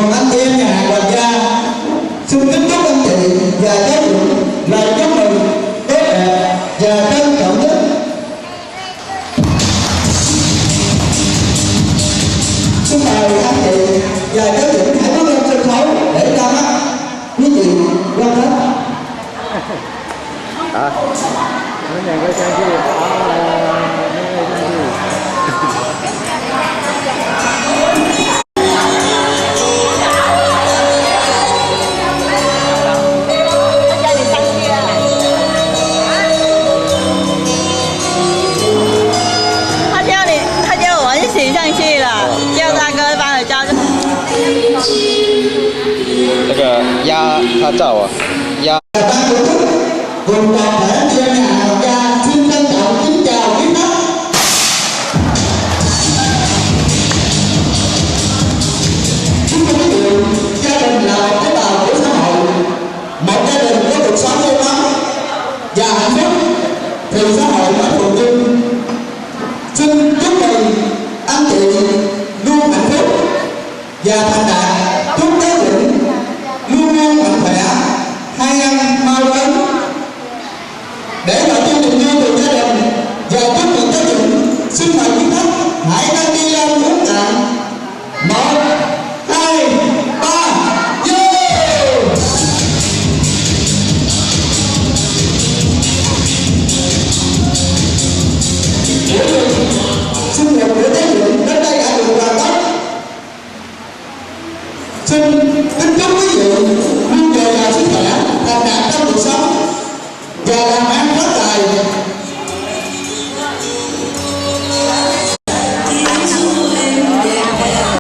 cùng anh chị em nhà hàng Hoàng gia xin kính chúc anh chị và cháu Dũng lời chúc mừng tốt đẹp và trân trọng nhất. Xin mời anh chị và cháu Dũng hãy bước lên sân khấu để ra mắt quý vị quan khách. Cái này cái trang gì?他叫我一起上去了，叫大哥帮我照。这个压他照啊，压。 Cùng toàn thể anh chị em nhà hàng Hoàng gia xin trân trọng kính chào quý khách. Chúng tôi biết được gia đình là một tế bào của xã hội, một gia đình có cuộc sống êm ấm và hạnh phúc thì xã hội mới